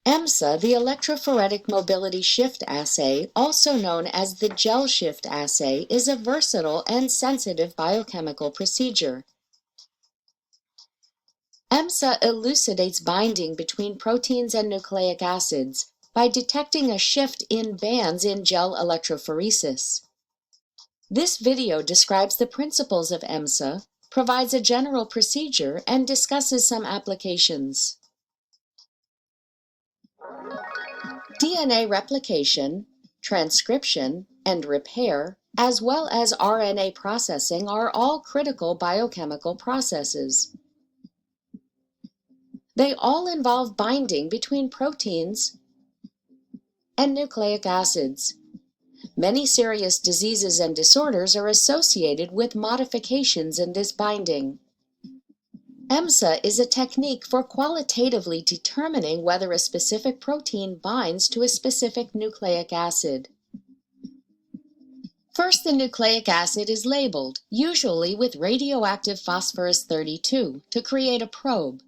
EMSA, the electrophoretic mobility shift assay, also known as the gel shift assay, is a versatile and sensitive biochemical procedure. EMSA elucidates binding between proteins and nucleic acids by detecting a shift in bands in gel electrophoresis. This video describes the principles of EMSA, provides a general procedure, and discusses some applications. DNA replication, transcription, and repair, as well as RNA processing, are all critical biochemical processes. They all involve binding between proteins and nucleic acids. Many serious diseases and disorders are associated with modifications in this binding. EMSA is a technique for qualitatively determining whether a specific protein binds to a specific nucleic acid. First, the nucleic acid is labeled, usually with radioactive phosphorus 32, to create a probe.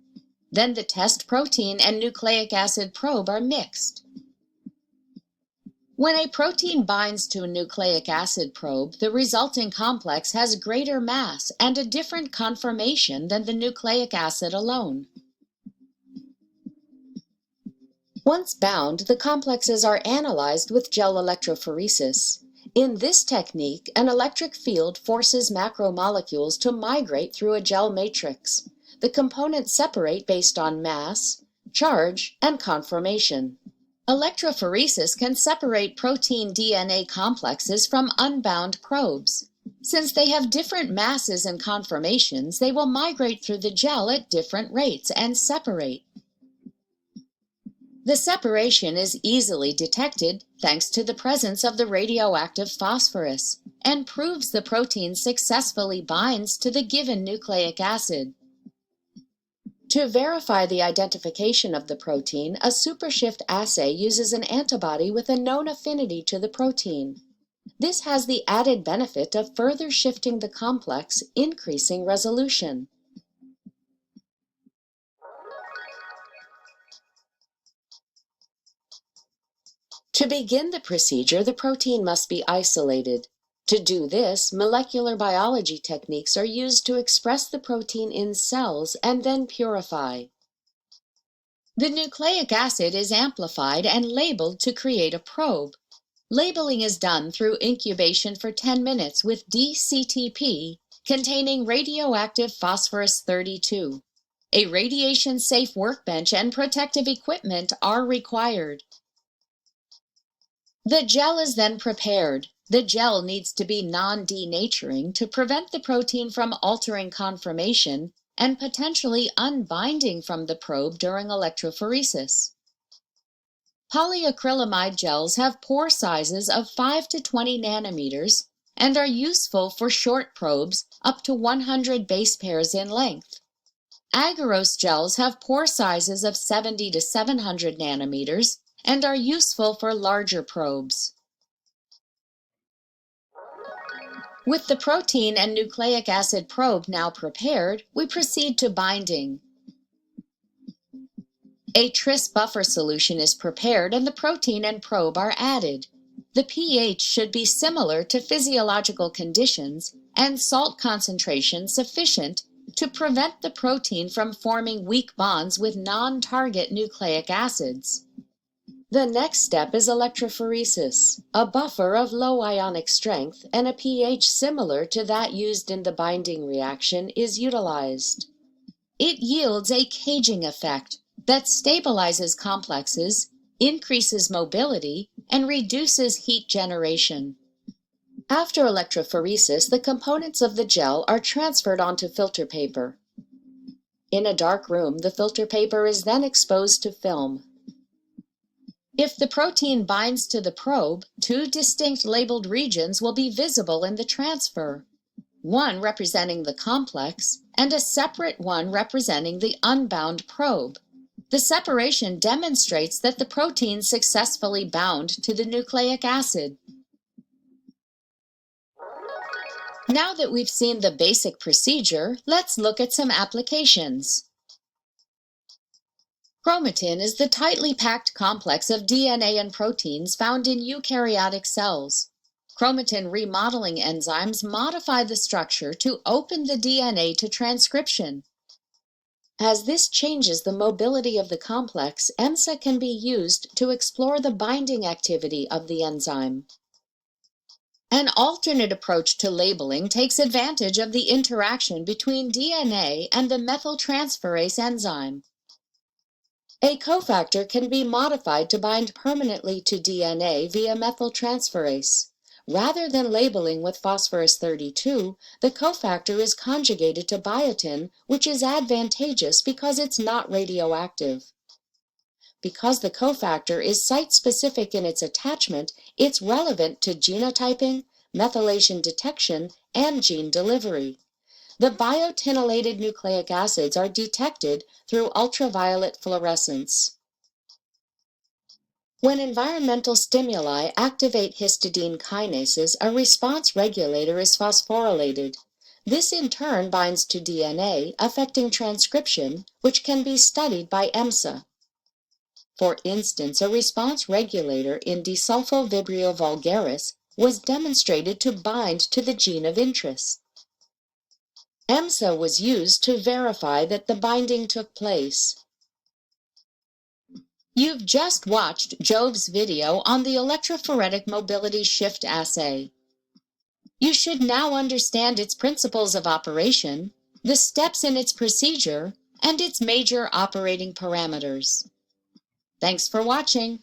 Then the test protein and nucleic acid probe are mixed. When a protein binds to a nucleic acid probe, the resulting complex has greater mass and a different conformation than the nucleic acid alone. Once bound, the complexes are analyzed with gel electrophoresis. In this technique, an electric field forces macromolecules to migrate through a gel matrix. The components separate based on mass, charge, and conformation. Electrophoresis can separate protein DNA complexes from unbound probes. Since they have different masses and conformations, they will migrate through the gel at different rates and separate. The separation is easily detected thanks to the presence of the radioactive phosphorus and proves the protein successfully binds to the given nucleic acid. To verify the identification of the protein, a supershift assay uses an antibody with a known affinity to the protein. This has the added benefit of further shifting the complex, increasing resolution. To begin the procedure, the protein must be isolated. To do this, molecular biology techniques are used to express the protein in cells and then purify. The nucleic acid is amplified and labeled to create a probe. Labeling is done through incubation for 10 minutes with DCTP containing radioactive phosphorus 32. A radiation-safe workbench and protective equipment are required. The gel is then prepared. The gel needs to be non-denaturing to prevent the protein from altering conformation and potentially unbinding from the probe during electrophoresis. Polyacrylamide gels have pore sizes of 5 to 20 nanometers and are useful for short probes up to 100 base pairs in length. Agarose gels have pore sizes of 70 to 700 nanometers and are useful for larger probes. With the protein and nucleic acid probe now prepared, we proceed to binding. A tris buffer solution is prepared and the protein and probe are added. The pH should be similar to physiological conditions and salt concentration sufficient to prevent the protein from forming weak bonds with non-target nucleic acids. The next step is electrophoresis. A buffer of low ionic strength and a pH similar to that used in the binding reaction is utilized. It yields a caging effect that stabilizes complexes, increases mobility, and reduces heat generation. After electrophoresis, the components of the gel are transferred onto filter paper. In a dark room, the filter paper is then exposed to film. If the protein binds to the probe, two distinct labeled regions will be visible in the transfer, one representing the complex and a separate one representing the unbound probe. The separation demonstrates that the protein successfully bound to the nucleic acid. Now that we've seen the basic procedure, let's look at some applications. Chromatin is the tightly packed complex of DNA and proteins found in eukaryotic cells. Chromatin remodeling enzymes modify the structure to open the DNA to transcription. As this changes the mobility of the complex, EMSA can be used to explore the binding activity of the enzyme. An alternate approach to labeling takes advantage of the interaction between DNA and the methyltransferase enzyme. A cofactor can be modified to bind permanently to DNA via methyltransferase. Rather than labeling with phosphorus 32, the cofactor is conjugated to biotin, which is advantageous because it's not radioactive. Because the cofactor is site-specific in its attachment, it's relevant to genotyping, methylation detection, and gene delivery. The biotinylated nucleic acids are detected through ultraviolet fluorescence. When environmental stimuli activate histidine kinases, a response regulator is phosphorylated. This in turn binds to DNA, affecting transcription, which can be studied by EMSA. For instance, a response regulator in Desulfovibrio vulgaris was demonstrated to bind to the gene of interest. EMSA was used to verify that the binding took place. You've just watched Jove's video on the electrophoretic mobility shift assay. You should now understand its principles of operation, the steps in its procedure, and its major operating parameters. Thanks for watching.